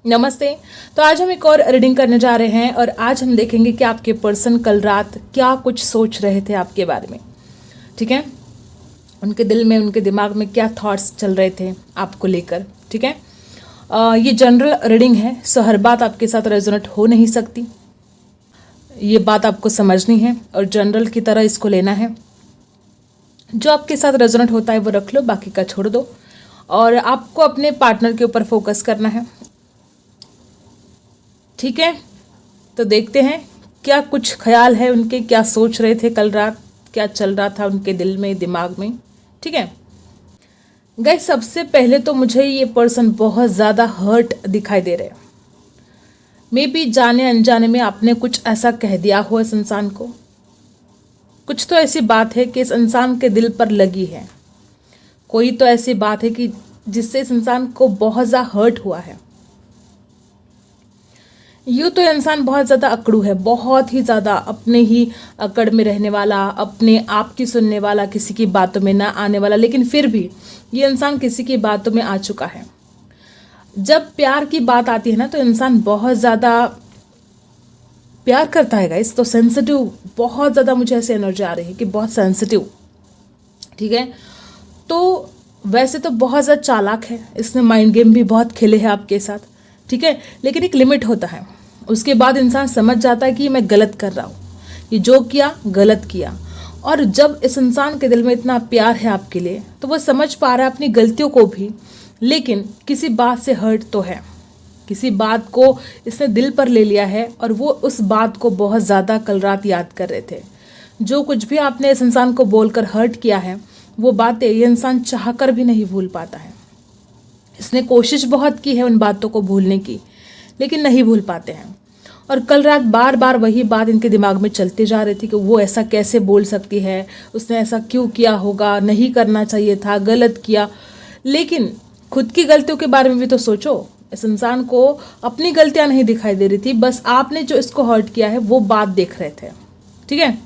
नमस्ते। तो आज हम एक और रीडिंग करने जा रहे हैं और आज हम देखेंगे कि आपके पर्सन कल रात क्या कुछ सोच रहे थे आपके बारे में। ठीक है, उनके दिल में, उनके दिमाग में क्या थॉट्स चल रहे थे आपको लेकर। ठीक है, ये जनरल रीडिंग है, सो हर बात आपके साथ रेजोनेट हो नहीं सकती। ये बात आपको समझनी है और जनरल की तरह इसको लेना है। जो आपके साथ रेजोनेट होता है वो रख लो, बाकी का छोड़ दो। और आपको अपने पार्टनर के ऊपर फोकस करना है। ठीक है, तो देखते हैं क्या कुछ ख्याल है उनके, क्या सोच रहे थे कल रात, क्या चल रहा था उनके दिल में, दिमाग में। ठीक है गाइस, सबसे पहले तो मुझे ये पर्सन बहुत ज़्यादा हर्ट दिखाई दे रहे हैं। मे बी जाने अनजाने में आपने कुछ ऐसा कह दिया हो इस इंसान को। कुछ तो ऐसी बात है कि इस इंसान के दिल पर लगी है। कोई तो ऐसी बात है कि जिससे इस इंसान को बहुत ज़्यादा हर्ट हुआ है। यूँ तो इंसान बहुत ज़्यादा अकड़ू है, बहुत ही ज़्यादा अपने ही अकड़ में रहने वाला, अपने आप की सुनने वाला, किसी की बातों में ना आने वाला। लेकिन फिर भी ये इंसान किसी की बातों में आ चुका है। जब प्यार की बात आती है ना, तो इंसान बहुत ज़्यादा प्यार करता है गाइस। तो सेंसिटिव, बहुत ज़्यादा मुझे ऐसी एनर्जी आ रही है कि बहुत सेंसिटिव। ठीक है, तो वैसे तो बहुत ज़्यादा चालाक है, इसने माइंड गेम भी बहुत खेले हैं आपके साथ। ठीक है, लेकिन एक लिमिट होता है। उसके बाद इंसान समझ जाता है कि मैं गलत कर रहा हूँ, ये जो किया गलत किया। और जब इस इंसान के दिल में इतना प्यार है आपके लिए, तो वो समझ पा रहा है अपनी गलतियों को भी। लेकिन किसी बात से हर्ट तो है, किसी बात को इसने दिल पर ले लिया है और वो उस बात को बहुत ज़्यादा कल रात याद कर रहे थे। जो कुछ भी आपने इस इंसान को बोलकर हर्ट किया है, वो बातें ये इंसान चाह कर भी नहीं भूल पाता है। इसने कोशिश बहुत की है उन बातों को भूलने की, लेकिन नहीं भूल पाते हैं। और कल रात बार बार वही बात इनके दिमाग में चलती जा रही थी कि वो ऐसा कैसे बोल सकती है, उसने ऐसा क्यों किया होगा, नहीं करना चाहिए था, गलत किया। लेकिन खुद की गलतियों के बारे में भी तो सोचो। इस इंसान को अपनी गलतियां नहीं दिखाई दे रही थी, बस आपने जो इसको हर्ट किया है वो बात देख रहे थे। ठीक है,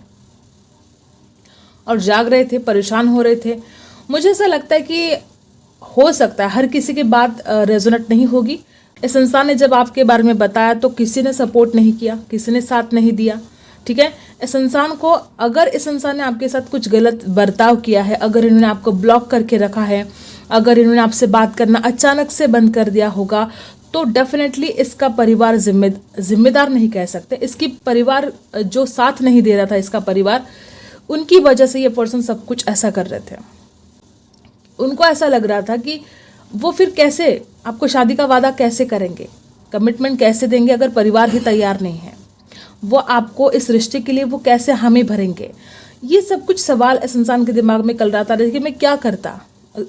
और जाग रहे थे, परेशान हो रहे थे। मुझे ऐसा लगता है कि हो सकता है हर किसी की बात रेजोनेट नहीं होगी। इस इंसान ने जब आपके बारे में बताया तो किसी ने सपोर्ट नहीं किया, किसी ने साथ नहीं दिया। ठीक है, इस इंसान को, अगर इस इंसान ने आपके साथ कुछ गलत बर्ताव किया है, अगर इन्होंने आपको ब्लॉक करके रखा है, अगर इन्होंने आपसे बात करना अचानक से बंद कर दिया होगा, तो डेफिनेटली इसका परिवार जिम्मेदार नहीं कह सकते। इसकी परिवार जो साथ नहीं दे रहा था, इसका परिवार, उनकी वजह से ये पर्सन सब कुछ ऐसा कर रहे थे। उनको ऐसा लग रहा था कि वो फिर कैसे आपको शादी का वादा कैसे करेंगे, कमिटमेंट कैसे देंगे अगर परिवार ही तैयार नहीं है। वो आपको इस रिश्ते के लिए वो कैसे हामी भरेंगे। ये सब कुछ सवाल इस इंसान के दिमाग में कल रहा था कि मैं क्या करता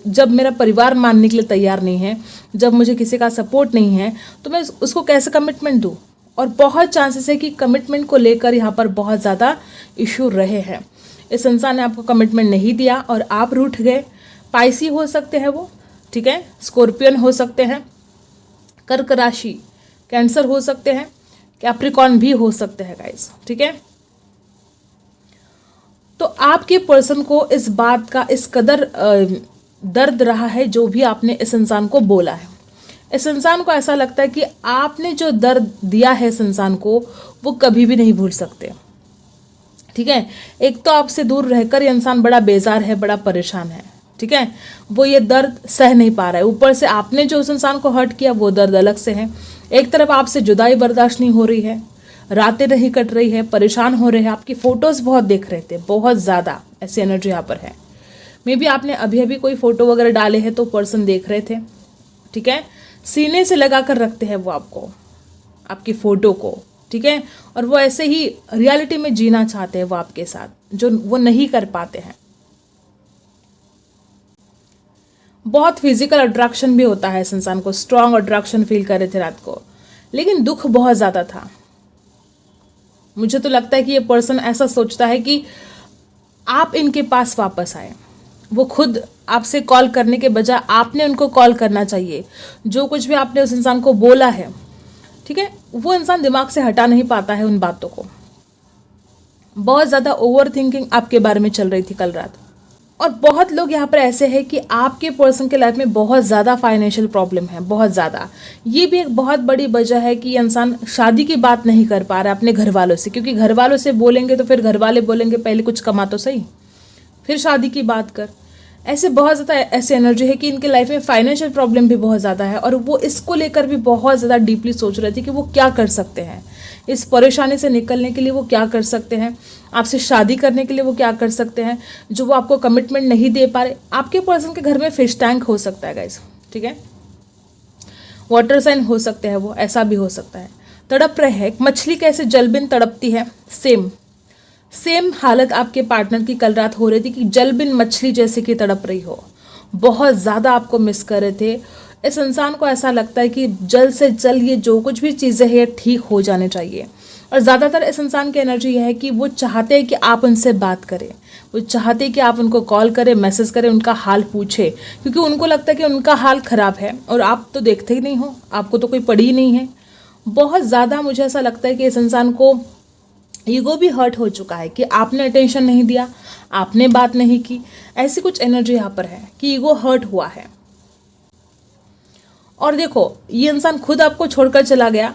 जब मेरा परिवार मानने के लिए तैयार नहीं है, जब मुझे किसी का सपोर्ट नहीं है, तो मैं उसको कैसे कमिटमेंट दूँ। और बहुत चांसेस है कि कमिटमेंट को लेकर यहाँ पर बहुत ज़्यादा इशू रहे हैं। इस इंसान ने आपको कमिटमेंट नहीं दिया और आप रूठ गए। पाइसी हो सकते हैं वो, ठीक है, स्कॉर्पियन हो सकते हैं, कर्क राशि, कैंसर हो सकते हैं, कैप्रिकॉर्न भी हो सकते हैं गाइस। ठीक है, तो आपके पर्सन को इस बात का इस कदर दर्द रहा है जो भी आपने इस इंसान को बोला है। इस इंसान को ऐसा लगता है कि आपने जो दर्द दिया है इस इंसान को, वो कभी भी नहीं भूल सकते। ठीक है, एक तो आपसे दूर रहकर ये इंसान बड़ा बेजार है, बड़ा परेशान है। ठीक है, वो ये दर्द सह नहीं पा रहा है। ऊपर से आपने जो उस इंसान को हर्ट किया वो दर्द अलग से है। एक तरफ आपसे जुदाई बर्दाश्त नहीं हो रही है, रातें नहीं कट रही है, परेशान हो रहे हैं। आपकी फोटोज बहुत देख रहे थे, बहुत ज़्यादा ऐसी एनर्जी यहाँ पर है। मे बी आपने अभी अभी कोई फोटो वगैरह डाले हैं तो पर्सन देख रहे थे। ठीक है, सीने से लगा कर रखते हैं वो आपको, आपकी फ़ोटो को। ठीक है, और वो ऐसे ही रियलिटी में जीना चाहते हैं वो आपके साथ, जो वो नहीं कर पाते हैं। बहुत फिजिकल अट्रैक्शन भी होता है इस इंसान को, स्ट्रॉन्ग अट्रैक्शन फील कर रहे थे रात को, लेकिन दुख बहुत ज़्यादा था। मुझे तो लगता है कि ये पर्सन ऐसा सोचता है कि आप इनके पास वापस आए। वो खुद आपसे कॉल करने के बजाय आपने उनको कॉल करना चाहिए। जो कुछ भी आपने उस इंसान को बोला है, ठीक है, वो इंसान दिमाग से हटा नहीं पाता है उन बातों को। बहुत ज़्यादा ओवर थिंकिंग आपके बारे में चल रही थी कल रात। और बहुत लोग यहाँ पर ऐसे हैं कि आपके पर्सन के लाइफ में बहुत ज़्यादा फाइनेंशियल प्रॉब्लम है, बहुत ज़्यादा। ये भी एक बहुत बड़ी वजह है कि ये इंसान शादी की बात नहीं कर पा रहा है अपने घर वालों से, क्योंकि घर वालों से बोलेंगे तो फिर घर वाले बोलेंगे पहले कुछ कमा तो सही, फिर शादी की बात कर। ऐसे बहुत ज़्यादा ऐसे एनर्जी है कि इनके लाइफ में फाइनेंशियल प्रॉब्लम भी बहुत ज़्यादा है, और वो इसको लेकर भी बहुत ज़्यादा डीपली सोच रहे थे कि वो क्या कर सकते हैं, इस परेशानी से निकलने के लिए वो क्या कर सकते हैं, आपसे शादी करने के लिए वो क्या कर सकते हैं, जो वो आपको कमिटमेंट नहीं दे पा रहे। आपके पर्सन के घर में फिश टैंक हो सकता है गाइस, ठीक है, वाटर साइन हो सकते हैं, वो ऐसा भी हो सकता है। तड़प रहे हैं, मछली कैसे जलबिन तड़पती है, सेम हालत आपके पार्टनर की कल रात हो रही थी कि जलबिन मछली जैसे कि तड़प रही हो, बहुत ज़्यादा आपको मिस कर रहे थे। इस इंसान को ऐसा लगता है कि जल्द से जल्द ये जो कुछ भी चीज़ें हैं ठीक हो जाने चाहिए, और ज़्यादातर इस इंसान की एनर्जी यह है कि वो चाहते हैं कि आप उनसे बात करें, वो चाहते हैं कि आप उनको कॉल करें, मैसेज करें, उनका हाल पूछें, क्योंकि उनको लगता है कि उनका हाल ख़राब है और आप तो देखते ही नहीं हो, आपको तो कोई पड़ी ही नहीं है। बहुत ज़्यादा मुझे ऐसा लगता है कि इस इंसान को ईगो भी हर्ट हो चुका है कि आपने अटेंशन नहीं दिया, आपने बात नहीं की, ऐसी कुछ एनर्जी यहाँ पर है कि ईगो हर्ट हुआ है। और देखो ये इंसान खुद आपको छोड़कर चला गया,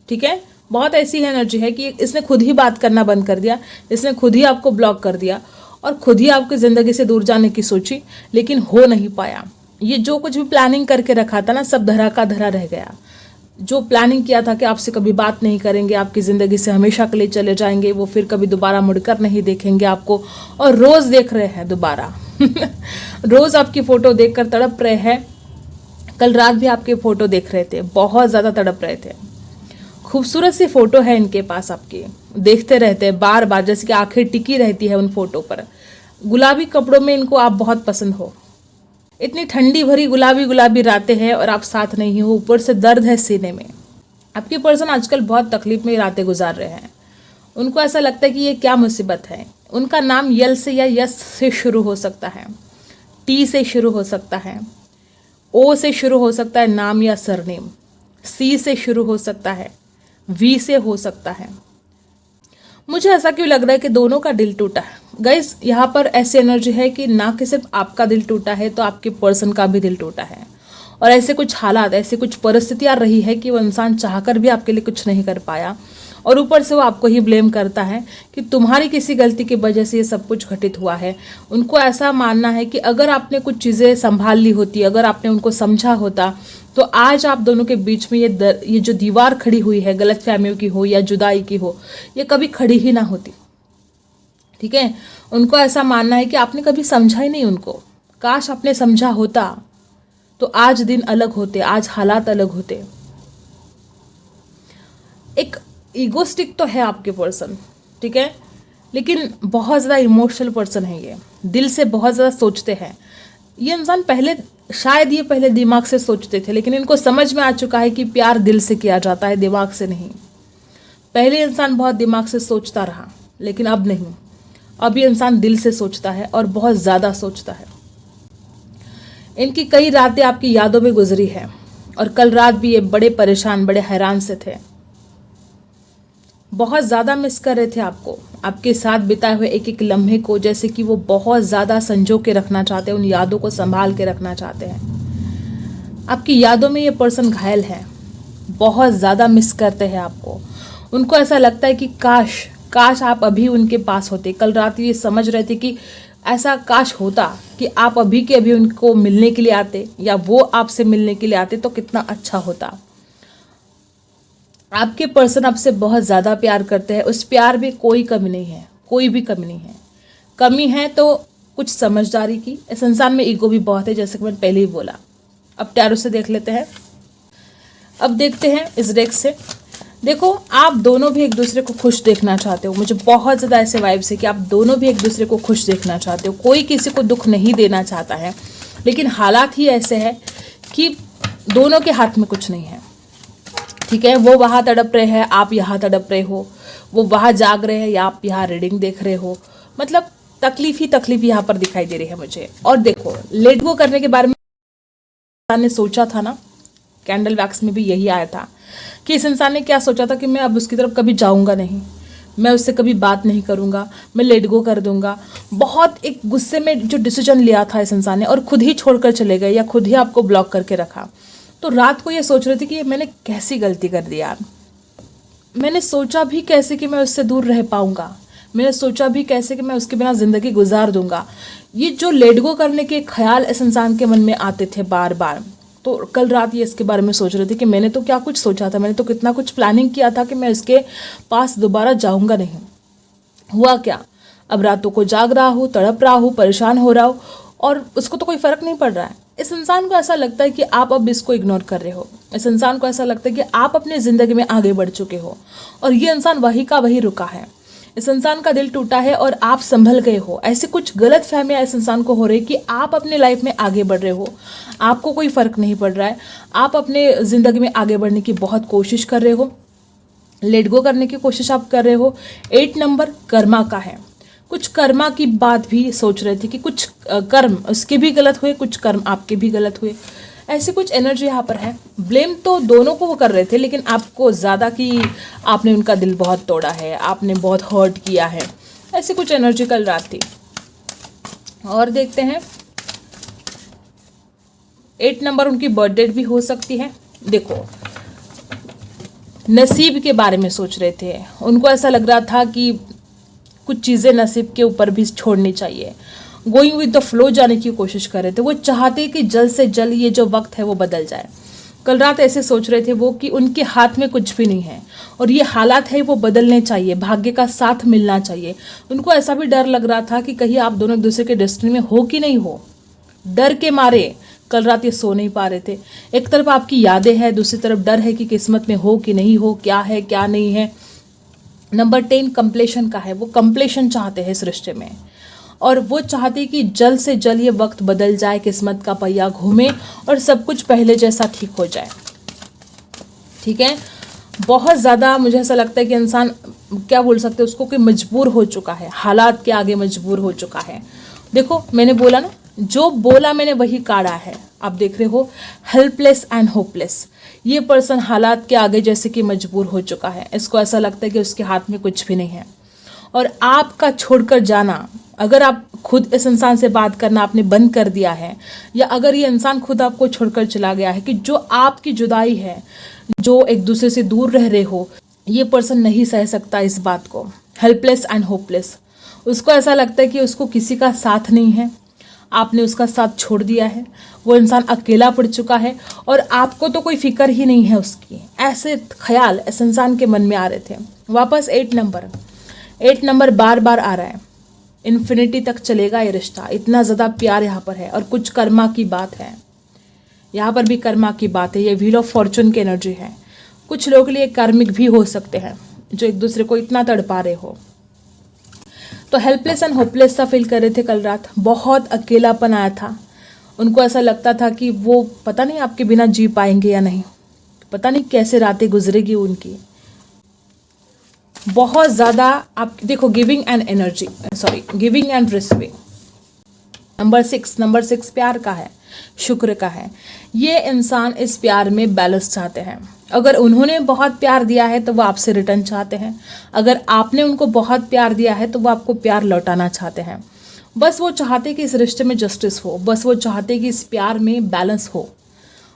ठीक है, बहुत ऐसी एनर्जी है कि इसने खुद ही बात करना बंद कर दिया, इसने खुद ही आपको ब्लॉक कर दिया और खुद ही आपकी ज़िंदगी से दूर जाने की सोची, लेकिन हो नहीं पाया। ये जो कुछ भी प्लानिंग करके रखा था ना, सब धरा का धरा रह गया। जो प्लानिंग किया था कि आपसे कभी बात नहीं करेंगे, आपकी ज़िंदगी से हमेशा के लिए चले जाएंगे, वो फिर कभी दोबारा मुड़कर नहीं देखेंगे आपको, और रोज़ देख रहे हैं दोबारा रोज़ आपकी फ़ोटो देखकर तड़प रहे हैं। कल रात भी आपके फ़ोटो देख रहे थे, बहुत ज़्यादा तड़प रहे थे। खूबसूरत सी फ़ोटो है इनके पास आपकी, देखते रहते हैं बार बार, जैसे कि आंखें टिकी रहती है उन फोटो पर। गुलाबी कपड़ों में इनको आप बहुत पसंद हो, इतनी ठंडी भरी गुलाबी गुलाबी रातें हैं और आप साथ नहीं हो, ऊपर से दर्द है सीने में। आपके पर्सन आजकल बहुत तकलीफ में रातें गुजार रहे हैं। उनको ऐसा लगता है कि ये क्या मुसीबत है। उनका नाम यल से या यस से शुरू हो सकता है, टी से शुरू हो सकता है, ओ से शुरू हो सकता है नाम या सरनेम, सी से शुरू हो सकता है, वी से हो सकता है। मुझे ऐसा क्यों लग रहा है कि दोनों का दिल टूटा है गाइस। यहाँ पर ऐसी एनर्जी है कि ना कि सिर्फ आपका दिल टूटा है, तो आपके पर्सन का भी दिल टूटा है, और ऐसे कुछ हालात, ऐसी कुछ परिस्थितियाँ रही है कि वो इंसान चाहकर भी आपके लिए कुछ नहीं कर पाया, और ऊपर से वो आपको ही ब्लेम करता है कि तुम्हारी किसी गलती की वजह से ये सब कुछ घटित हुआ है। उनको ऐसा मानना है कि अगर आपने कुछ चीज़ें संभाल ली होती, अगर आपने उनको समझा होता, तो आज आप दोनों के बीच में ये जो दीवार खड़ी हुई है, गलतफहमियों की हो या जुदाई की हो, ये कभी खड़ी ही ना होती, ठीक है। उनको ऐसा मानना है कि आपने कभी समझा ही नहीं उनको। काश आपने समझा होता तो आज दिन अलग होते, आज हालात अलग होते। एक ईगोस्टिक तो है आपके पर्सन, ठीक है, लेकिन बहुत ज़्यादा इमोशनल पर्सन है ये, दिल से बहुत ज़्यादा सोचते हैं। ये इंसान शायद ये पहले दिमाग से सोचते थे, लेकिन इनको समझ में आ चुका है कि प्यार दिल से किया जाता है, दिमाग से नहीं। पहले इंसान बहुत दिमाग से सोचता रहा, लेकिन अब नहीं। अब ये इंसान दिल से सोचता है और बहुत ज़्यादा सोचता है। इनकी कई रातें आपकी यादों में गुजरी है, और कल रात भी ये बड़े परेशान, बड़े हैरान से थे, बहुत ज़्यादा मिस कर रहे थे आपको, आपके साथ बिताए हुए एक एक लम्हे को, जैसे कि वो बहुत ज़्यादा संजो के रखना चाहते हैं, उन यादों को संभाल के रखना चाहते हैं। आपकी यादों में ये पर्सन घायल है, बहुत ज़्यादा मिस करते हैं आपको। उनको ऐसा लगता है कि काश आप अभी उनके पास होते। कल रात ये समझ रहे थे कि ऐसा काश होता कि आप अभी के अभी उनको मिलने के लिए आते, या वो आपसे मिलने के लिए आते, तो कितना अच्छा होता। आपके पर्सन आपसे बहुत ज़्यादा प्यार करते हैं, उस प्यार में कोई कमी नहीं है, कोई भी कमी नहीं है। कमी है तो कुछ समझदारी की। इस इंसान में ईगो भी बहुत है, जैसे कि मैंने पहले ही बोला। अब टैरो से देख लेते हैं। अब देखते हैं इस डेक से। देखो, आप दोनों भी एक दूसरे को खुश देखना चाहते हो। मुझे बहुत ज़्यादा ऐसे वाइब्स है कि आप दोनों भी एक दूसरे को खुश देखना चाहते हो। कोई किसी को दुख नहीं देना चाहता है, लेकिन हालात ही ऐसे हैं कि दोनों के हाथ में कुछ नहीं है, ठीक है। वो वहाँ तड़प रहे हैं, आप यहाँ तड़प रहे हो, वो वहाँ जाग रहे हैं या आप यहाँ रीडिंग देख रहे हो। मतलब तकलीफ ही तकलीफ यहाँ पर दिखाई दे रही है मुझे। और देखो, लेट गो करने के बारे में ने सोचा था ना, कैंडल वैक्स में भी यही आया था कि इस इंसान ने क्या सोचा था कि मैं अब उसकी तरफ कभी जाऊंगा नहीं, मैं उससे कभी बात नहीं करूँगा, मैं लेट गो कर दूंगा। बहुत एक गुस्से में जो डिसीजन लिया था इस इंसान ने और खुद ही छोड़कर चले गए या खुद ही आपको ब्लॉक करके रखा। तो रात को ये सोच रही थी कि मैंने कैसी गलती कर दी यार, मैंने सोचा भी कैसे कि मैं उससे दूर रह पाऊंगा, मैंने सोचा भी कैसे कि मैं उसके बिना ज़िंदगी गुजार दूंगा। ये जो लेट गो करने के ख्याल इस इंसान के मन में आते थे बार बार। तो कल रात ये इसके बारे में सोच रही थी कि मैंने तो क्या कुछ सोचा था, मैंने तो कितना कुछ प्लानिंग किया था कि मैं इसके पास दोबारा जाऊंगा नहीं। हुआ क्या, अब रातों को जाग रहा हूँ, तड़प रहा हूँ, परेशान हो रहा हूँ और उसको तो कोई फ़र्क नहीं पड़ रहा है। इस इंसान को ऐसा लगता है कि आप अब इसको इग्नोर कर रहे हो। इस इंसान को ऐसा लगता है कि आप अपनी ज़िंदगी में आगे बढ़ चुके हो और ये इंसान वही का वही रुका है। इस इंसान का दिल टूटा है और आप संभल गए हो। ऐसे कुछ गलत फहमियाँ इस इंसान को हो रही कि आप अपने लाइफ में आगे बढ़ रहे हो, आपको कोई फ़र्क नहीं पड़ रहा है, आप अपने ज़िंदगी में आगे बढ़ने की बहुत कोशिश कर रहे हो, लेट गो करने की कोशिश आप कर रहे हो। 8 नंबर कर्मा का है। कुछ कर्मा की बात भी सोच रहे थे कि कुछ कर्म उसके भी गलत हुए, कुछ कर्म आपके भी गलत हुए, ऐसी कुछ एनर्जी यहाँ पर है। ब्लेम तो दोनों को वो कर रहे थे, लेकिन आपको ज़्यादा कि आपने उनका दिल बहुत तोड़ा है, आपने बहुत हर्ट किया है, ऐसी कुछ एनर्जी कल रात थी। और देखते हैं 8 नंबर उनकी बर्थ डेट भी हो सकती है। देखो, नसीब के बारे में सोच रहे थे, उनको ऐसा लग रहा था कि कुछ चीज़ें नसीब के ऊपर भी छोड़नी चाहिए, गोइंग विद द फ्लो जाने की कोशिश कर रहे थे। वो चाहते कि जल्द से जल्द ये जो वक्त है वो बदल जाए। कल रात ऐसे सोच रहे थे वो कि उनके हाथ में कुछ भी नहीं है और ये हालात है वो बदलने चाहिए, भाग्य का साथ मिलना चाहिए। उनको ऐसा भी डर लग रहा था कि कहीं आप दोनों एक दूसरे के डेस्टिनी में हो कि नहीं हो। डर के मारे कल रात ये सो नहीं पा रहे थे। एक तरफ आपकी यादें हैं, दूसरी तरफ डर है कि किस्मत में हो कि नहीं हो, क्या है क्या नहीं है। नंबर 10 कंप्लेशन का है। वो कंप्लेशन चाहते हैं इस रिश्ते में और वो चाहते कि जल्द से जल्द ये वक्त बदल जाए, किस्मत का पहिया घूमे और सब कुछ पहले जैसा ठीक हो जाए। ठीक है, बहुत ज़्यादा मुझे ऐसा लगता है कि इंसान क्या बोल सकते हैं उसको कि मजबूर हो चुका है, हालात के आगे मजबूर हो चुका है। देखो मैंने बोला ना, जो बोला मैंने वही काढ़ा है। आप देख रहे हो हेल्पलेस एंड होपलेस। ये पर्सन हालात के आगे जैसे कि मजबूर हो चुका है। इसको ऐसा लगता है कि उसके हाथ में कुछ भी नहीं है और आपका छोड़कर जाना, अगर आप खुद इस इंसान से बात करना आपने बंद कर दिया है या अगर ये इंसान खुद आपको छोड़कर चला गया है, कि जो आपकी जुदाई है, जो एक दूसरे से दूर रह रहे हो, ये पर्सन नहीं सह सकता इस बात को। Helpless and hopeless. उसको ऐसा लगता है कि उसको किसी का साथ नहीं है, आपने उसका साथ छोड़ दिया है, वो इंसान अकेला पड़ चुका है और आपको तो कोई फिक्र ही नहीं है उसकी। ऐसे ख्याल इस इंसान के मन में आ रहे थे। वापस 8 नंबर बार बार आ रहा है। इन्फिनिटी तक चलेगा ये रिश्ता, इतना ज़्यादा प्यार यहाँ पर है और कुछ कर्मा की बात है। यहाँ पर भी कर्मा की बात है। ये व्हील ऑफ फॉर्चून की एनर्जी है। कुछ लोगों के लिए कार्मिक भी हो सकते हैं जो एक दूसरे को इतना तड़पा रहे हो। तो हेल्पलेस एंड होपलेस सा फील कर रहे थे कल रात। बहुत अकेलापन आया था। उनको ऐसा लगता था कि वो पता नहीं आपके बिना जी पाएंगे या नहीं, पता नहीं कैसे रातें गुजरेगी उनकी। बहुत ज़्यादा आप देखो गिविंग एंड रिसीविंग। नंबर 6 प्यार का है, शुक्र का है। ये इंसान इस प्यार में बैलेंस चाहते हैं। अगर उन्होंने बहुत प्यार दिया है तो वो आपसे रिटर्न चाहते हैं, अगर आपने उनको बहुत प्यार दिया है तो वो आपको प्यार लौटाना चाहते हैं। बस वो चाहते कि इस रिश्ते में जस्टिस हो, बस वो चाहते कि इस प्यार में बैलेंस हो।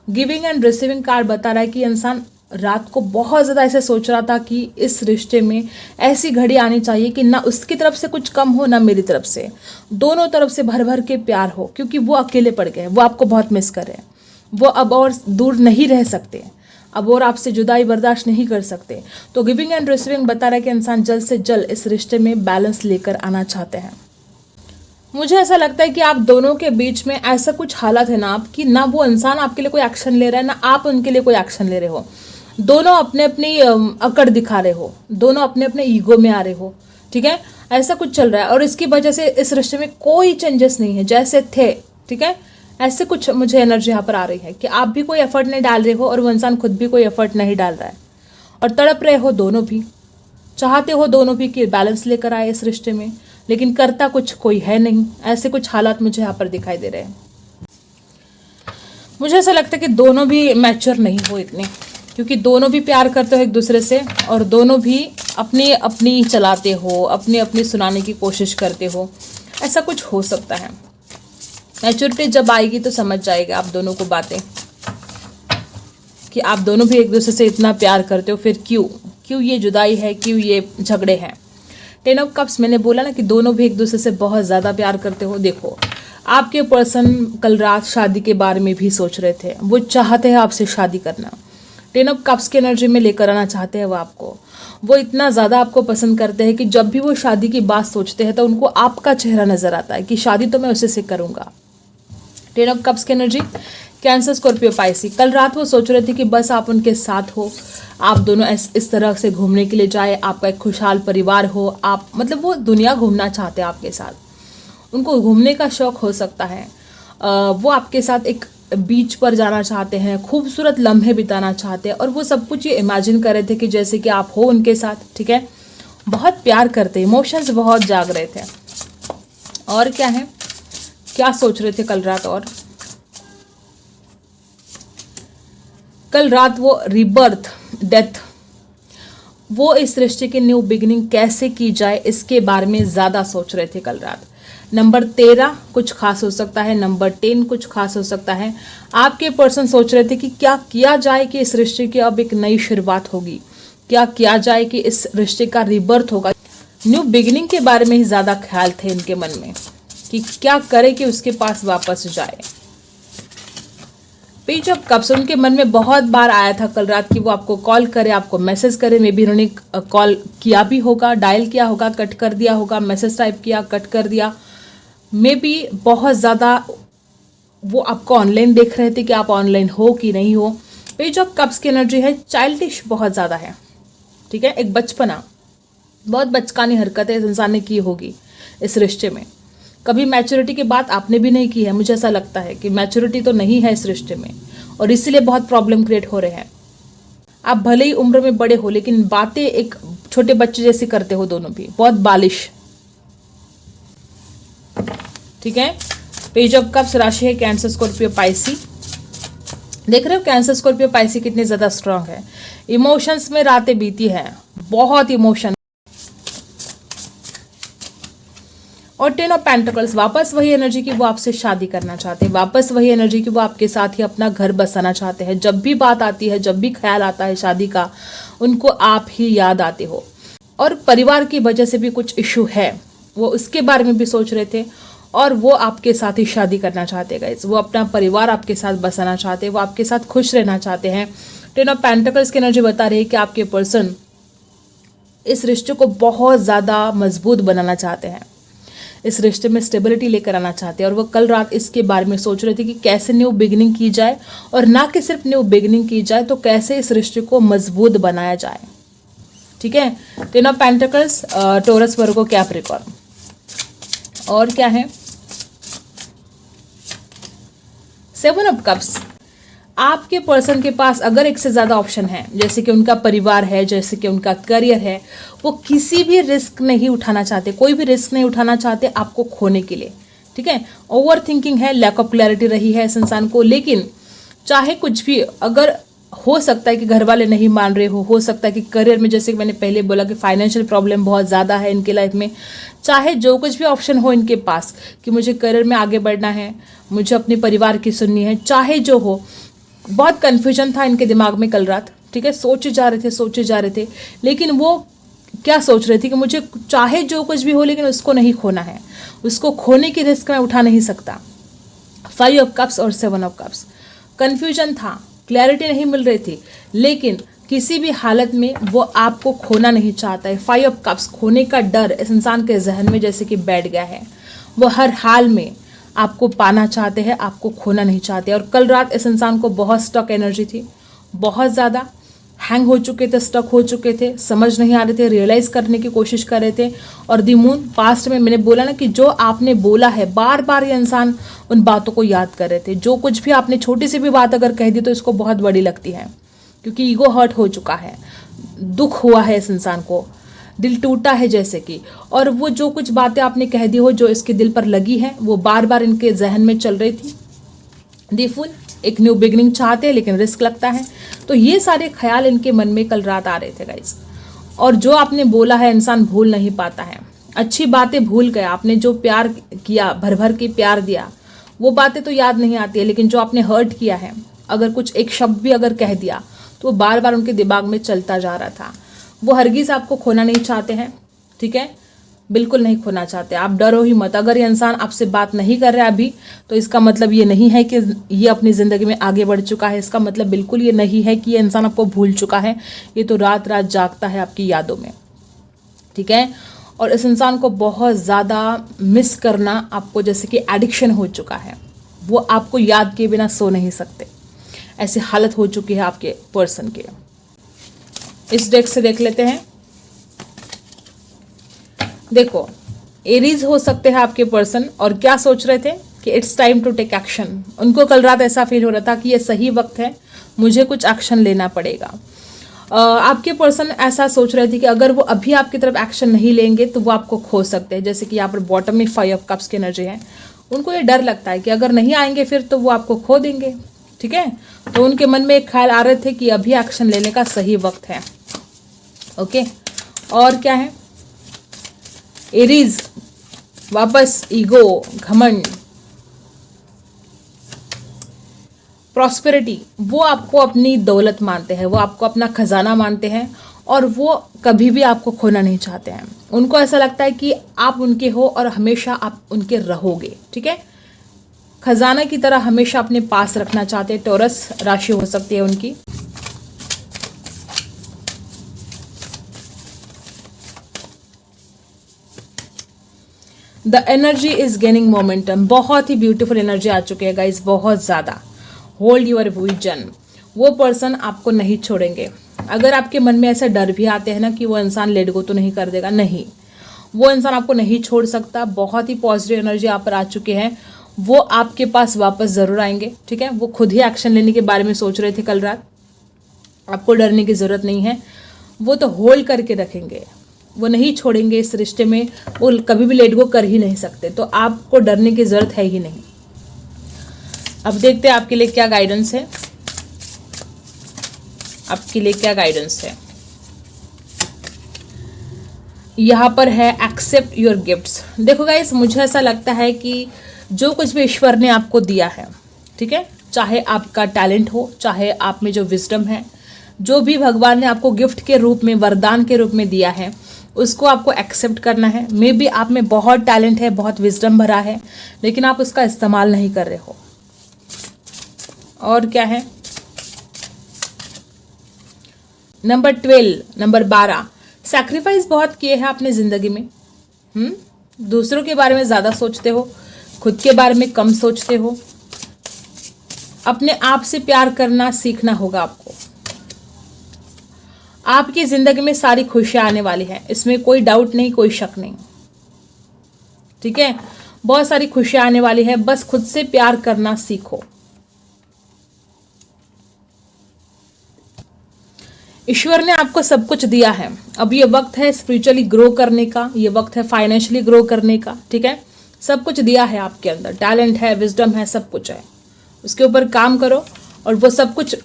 गिविंग एंड रिसीविंग कार्ड बता रहा है कि इंसान रात को बहुत ज़्यादा ऐसे सोच रहा था कि इस रिश्ते में ऐसी घड़ी आनी चाहिए कि ना उसकी तरफ से कुछ कम हो ना मेरी तरफ से, दोनों तरफ से भर भर के प्यार हो, क्योंकि वो अकेले पड़ गए, वो आपको बहुत मिस कर रहे हैं, वो अब और दूर नहीं रह सकते, अब और आपसे जुदाई बर्दाश्त नहीं कर सकते। तो गिविंग एंड रिसीविंग बता रहा है कि इंसान जल्द से जल्द इस रिश्ते में बैलेंस लेकर आना चाहते हैं। मुझे ऐसा लगता है कि आप दोनों के बीच में ऐसा कुछ हालत है ना आपकी, ना वो इंसान आपके लिए कोई एक्शन ले रहा है ना आप उनके लिए कोई एक्शन ले रहे हो। दोनों अपने अपनी अकड़ दिखा रहे हो, दोनों अपने अपने ईगो में आ रहे हो। ठीक है, ऐसा कुछ चल रहा है और इसकी वजह से इस रिश्ते में कोई चेंजेस नहीं है, जैसे थे। ठीक है, ऐसे कुछ मुझे एनर्जी यहाँ पर आ रही है कि आप भी कोई एफर्ट नहीं डाल रहे हो और वो इंसान खुद भी कोई एफर्ट नहीं डाल रहा है और तड़प रहे हो दोनों भी, चाहते हो दोनों भी कि बैलेंस लेकर आए इस रिश्ते में, लेकिन करता कुछ कोई है नहीं। ऐसे कुछ हालात मुझे यहाँ पर दिखाई दे रहे हैं। मुझे ऐसा लगता है कि दोनों भी मैच्योर नहीं हो इतने, क्योंकि दोनों भी प्यार करते हो एक दूसरे से और दोनों भी अपनी अपनी चलाते हो, अपनी अपनी सुनाने की कोशिश करते हो, ऐसा कुछ हो सकता है। मैच्योरिटी जब आएगी तो समझ जाएगा आप दोनों को बातें, कि आप दोनों भी एक दूसरे से इतना प्यार करते हो, फिर क्यों ये जुदाई है, क्यों ये झगड़े हैं। 10 ऑफ कप्स, मैंने बोला ना कि दोनों भी एक दूसरे से बहुत ज़्यादा प्यार करते हो। देखो, आपके पर्सन कल रात शादी के बारे में भी सोच रहे थे, वो चाहते हैं आपसे शादी करना। 10 ऑफ कप्स की एनर्जी में लेकर आना चाहते हैं वो आपको। वो इतना ज़्यादा आपको पसंद करते हैं कि जब भी वो शादी की बात सोचते हैं तो उनको आपका चेहरा नज़र आता है कि शादी तो मैं उसे से करूँगा। 10 ऑफ कप्स की एनर्जी, कैंसर, स्कॉर्पियो, पाइसी। कल रात वो सोच रहे थे कि बस आप उनके साथ हो, आप दोनों इस तरह से घूमने के लिए जाए, आपका एक खुशहाल परिवार हो, आप मतलब वो दुनिया घूमना चाहते हैं आपके साथ। उनको घूमने का शौक हो सकता है। वो आपके साथ एक बीच पर जाना चाहते हैं, खूबसूरत लम्हे बिताना चाहते हैं, और वो सब कुछ ये इमेजिन कर रहे थे कि जैसे कि आप हो उनके साथ। ठीक है, बहुत प्यार करते, इमोशंस बहुत जाग रहे थे। और क्या है, क्या सोच रहे थे कल रात? और कल रात वो रिबर्थ, डेथ, वो इस रिश्ते की न्यू बिगिनिंग कैसे की जाए इसके बारे में ज़्यादा सोच रहे थे कल रात। नंबर 13 कुछ खास हो सकता है, नंबर 10 कुछ खास हो सकता है। आपके पर्सन सोच रहे थे कि क्या किया जाए कि इस रिश्ते की अब एक नई शुरुआत होगी, क्या किया जाए कि इस रिश्ते का रिबर्थ होगा। न्यू बिगिनिंग के बारे में ही ज़्यादा ख्याल थे इनके मन में कि क्या करे कि उसके पास वापस जाए। पेज ऑफ कप्स, उनके मन में बहुत बार आया था कल रात कि वो आपको कॉल करे, आपको मैसेज करे। मे बी उन्होंने कॉल किया भी होगा, डायल किया होगा, कट कर दिया होगा, मैसेज टाइप किया, कट कर दिया। मे बी बहुत ज़्यादा वो आपको ऑनलाइन देख रहे थे कि आप ऑनलाइन हो कि नहीं हो। पेज ऑफ कप्स की एनर्जी है चाइल्डिश, बहुत ज़्यादा है। ठीक है, एक बचपना, बहुत बचकानी हरकत है इस इंसान ने की होगी इस रिश्ते में। कभी मैच्योरिटी की बात आपने भी नहीं की है। मुझे ऐसा लगता है कि मैच्योरिटी तो नहीं है इस रिश्ते में, और इसीलिए बहुत प्रॉब्लम क्रिएट हो रहे हैं। आप भले ही उम्र में बड़े हो, लेकिन बातें एक छोटे बच्चे जैसी करते हो दोनों भी, बहुत बालिश। ठीक है, पेज ऑफ कप्स, राशि है कैंसर, स्कॉर्पियो, पाइसी। देख रहे हो कैंसर, स्कॉर्पियो, पाइसी कितने ज्यादा स्ट्रांग है। इमोशंस में रातें बीती है, बहुत इमोशन। और 10 ऑफ पेंटिकल्स, वापस वही एनर्जी की वो आपसे शादी करना चाहते हैं, वापस वही एनर्जी की वो आपके साथ ही अपना घर बसाना चाहते हैं। जब भी बात आती है, जब भी ख्याल आता है शादी का, उनको आप ही याद आते हो। और परिवार की वजह से भी कुछ इशू है, वो उसके बारे में भी सोच रहे थे, और वो आपके साथ ही शादी करना चाहते हैं गाइस। वो अपना परिवार आपके साथ बसाना चाहते हैं, वो आपके साथ खुश रहना चाहते हैं। 10 ऑफ पेंटिकल्स की एनर्जी बता रही है कि आपके पर्सन इस रिश्ते को बहुत ज़्यादा मजबूत बनाना चाहते हैं, इस रिश्ते में स्टेबिलिटी लेकर आना चाहते हैं। और वो कल रात इसके बारे में सोच रहे थे कि कैसे न्यू बिगिनिंग की जाए, और ना कि सिर्फ न्यू बिगिनिंग की जाए तो कैसे इस रिश्ते को मजबूत बनाया जाए। ठीक है, 10 of pentacles, Taurus, Virgo, Capricorn. और क्या है, 7 ऑफ कप्स, आपके पर्सन के पास अगर एक से ज़्यादा ऑप्शन है, जैसे कि उनका परिवार है, जैसे कि उनका करियर है, वो किसी भी रिस्क नहीं उठाना चाहते, कोई भी रिस्क नहीं उठाना चाहते आपको खोने के लिए। ठीक है, ओवर थिंकिंग है, लैक ऑफ क्लैरिटी रही है इस इंसान को। लेकिन चाहे कुछ भी, अगर हो सकता है कि घर वाले नहीं मान रहे हो सकता है कि करियर में, जैसे कि मैंने पहले बोला कि फाइनेंशियल प्रॉब्लम बहुत ज़्यादा है इनके लाइफ में, चाहे जो कुछ भी ऑप्शन हो इनके पास कि मुझे करियर में आगे बढ़ना है, मुझे अपने परिवार की सुननी है, चाहे जो हो, बहुत कन्फ्यूजन था इनके दिमाग में कल रात। ठीक है, सोचे जा रहे थे, लेकिन वो क्या सोच रहे थे कि मुझे चाहे जो कुछ भी हो, लेकिन उसको नहीं खोना है, उसको खोने की रिस्क मैं उठा नहीं सकता। 5 ऑफ कप्स और 7 ऑफ कप्स, कन्फ्यूजन था, क्लैरिटी नहीं मिल रही थी, लेकिन किसी भी हालत में वो आपको खोना नहीं चाहता है। 5 ऑफ कप्स, खोने का डर इस इंसान के जहन में जैसे कि बैठ गया है। वो हर हाल में आपको पाना चाहते हैं, आपको खोना नहीं चाहते। और कल रात इस इंसान को बहुत स्टक एनर्जी थी, बहुत ज़्यादा हैंग हो चुके थे, स्टक हो चुके थे, समझ नहीं आ रहे थे, रियलाइज़ करने की कोशिश कर रहे थे। और द मून, पास्ट में मैंने बोला ना कि जो आपने बोला है, बार बार ये इंसान उन बातों को याद कर रहे थे। जो कुछ भी आपने, छोटी सी भी बात अगर कह दी तो इसको बहुत बड़ी लगती है, क्योंकि ईगो हर्ट हो चुका है, दुख हुआ है इस इंसान को, दिल टूटा है जैसे कि। और वो जो कुछ बातें आपने कह दी हो, जो इसके दिल पर लगी है, वो बार बार इनके जहन में चल रही थी। द फूल, एक न्यू बिगिनिंग चाहते हैं लेकिन रिस्क लगता है। तो ये सारे ख्याल इनके मन में कल रात आ रहे थे गाइस। और जो आपने बोला है इंसान भूल नहीं पाता है। अच्छी बातें भूल गया, आपने जो प्यार किया, भर भर के प्यार दिया, वो बातें तो याद नहीं आती है, लेकिन जो आपने हर्ट किया है, अगर कुछ एक शब्द भी अगर कह दिया तो वो बार बार उनके दिमाग में चलता जा रहा था। वो हरगिज़ आपको खोना नहीं चाहते हैं, ठीक है, बिल्कुल नहीं खोना चाहते। आप डरो ही मत। अगर ये इंसान आपसे बात नहीं कर रहा है अभी, तो इसका मतलब ये नहीं है कि ये अपनी ज़िंदगी में आगे बढ़ चुका है। इसका मतलब बिल्कुल ये नहीं है कि ये इंसान आपको भूल चुका है। ये तो रात रात जागता है आपकी यादों में, ठीक है। और इस इंसान को बहुत ज़्यादा मिस करना आपको जैसे कि एडिक्शन हो चुका है। वो आपको याद किए बिना सो नहीं सकते, ऐसी हालत हो चुकी है आपके पर्सन के। इस डेक से देख लेते हैं। देखो, एरीज हो सकते हैं आपके पर्सन, और क्या सोच रहे थे कि it's time to take action. उनको कल रात ऐसा फील हो रहा था कि ये सही वक्त है, मुझे कुछ एक्शन लेना पड़ेगा। आपके पर्सन ऐसा सोच रहे थे कि अगर वो अभी आपकी तरफ एक्शन नहीं लेंगे तो वो आपको खो सकते हैं। जैसे कि यहाँ पर बॉटम में 5 ऑफ कप्स की एनर्जी है। उनको ये डर लगता है कि अगर नहीं आएंगे फिर तो वो आपको खो देंगे, ठीक है। तो उनके मन में एक ख्याल आ रहे थे कि अभी एक्शन लेने का सही वक्त है। ओके, और क्या है, एरीज वापस ईगो, घमंड, प्रॉस्पेरिटी। वो आपको अपनी दौलत मानते हैं, वो आपको अपना खजाना मानते हैं, और वो कभी भी आपको खोना नहीं चाहते हैं। उनको ऐसा लगता है कि आप उनके हो और हमेशा आप उनके रहोगे, ठीक है। खजाना की तरह हमेशा अपने पास रखना चाहते हैं। टॉरस राशि हो सकती है उनकी। The energy is gaining momentum. बहुत ही ब्यूटीफुल एनर्जी आ चुकी है गाइज, बहुत ज़्यादा। Hold your vision. वो पर्सन आपको नहीं छोड़ेंगे। अगर आपके मन में ऐसे डर भी आते हैं ना कि वो इंसान लेट गो तो नहीं कर देगा, नहीं, वो इंसान आपको नहीं छोड़ सकता। बहुत ही पॉजिटिव एनर्जी आप पर आ चुके हैं। वो आपके पास वापस ज़रूर आएंगे, ठीक है। वो खुद ही एक्शन लेने के बारे में सोच रहे थे कल रात। आपको डरने की ज़रूरत नहीं है। वो तो होल्ड करके रखेंगे, वो नहीं छोड़ेंगे इस रिश्ते में। वो कभी भी लेट गो कर ही नहीं सकते, तो आपको डरने की ज़रूरत है ही नहीं। अब देखते हैं आपके लिए क्या गाइडेंस है। आपके लिए क्या गाइडेंस है। यहाँ पर है एक्सेप्ट योर गिफ्ट्स। देखो गाइस, मुझे ऐसा लगता है कि जो कुछ भी ईश्वर ने आपको दिया है, ठीक है, चाहे आपका टैलेंट हो, चाहे आप में जो विजडम है, जो भी भगवान ने आपको गिफ्ट के रूप में, वरदान के रूप में दिया है, उसको आपको एक्सेप्ट करना है। मे बी आप में बहुत टैलेंट है, बहुत विजडम भरा है, लेकिन आप उसका इस्तेमाल नहीं कर रहे हो। और क्या है, नंबर 12, नंबर 12, सैक्रिफाइस बहुत किए हैं आपने जिंदगी में। दूसरों के बारे में ज़्यादा सोचते हो, खुद के बारे में कम सोचते हो। अपने आप से प्यार करना सीखना होगा आपको। आपकी जिंदगी में सारी खुशियां आने वाली है, इसमें कोई डाउट नहीं, कोई शक नहीं, ठीक है। बहुत सारी खुशियां आने वाली है, बस खुद से प्यार करना सीखो। ईश्वर ने आपको सब कुछ दिया है। अब ये वक्त है स्पिरिचुअली ग्रो करने का, ये वक्त है फाइनेंशियली ग्रो करने का, ठीक है। सब कुछ दिया है आपके अंदर, टैलेंट है, विजडम है, सब कुछ है। उसके ऊपर काम करो और वो सब कुछ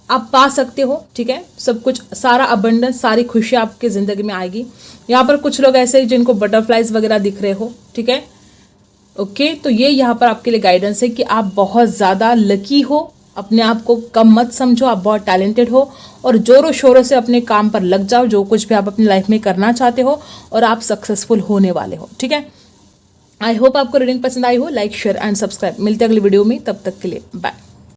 आप पा सकते हो, ठीक है। सब कुछ, सारा अबंडेंस, सारी खुशियाँ आपकी ज़िंदगी में आएगी। यहाँ पर कुछ लोग ऐसे हैं जिनको बटरफ्लाइज वगैरह दिख रहे हो, ठीक है। ओके, तो ये यहाँ पर आपके लिए गाइडेंस है कि आप बहुत ज़्यादा लकी हो। अपने आप को कम मत समझो, आप बहुत टैलेंटेड हो, और जोरों शोरों से अपने काम पर लग जाओ, जो कुछ भी आप अपनी लाइफ में करना चाहते हो, और आप सक्सेसफुल होने वाले हो, ठीक है। आई होप आपको रीडिंग पसंद आई हो। Like, share and subscribe. मिलते हैं अगली वीडियो में, तब तक के लिए बाय।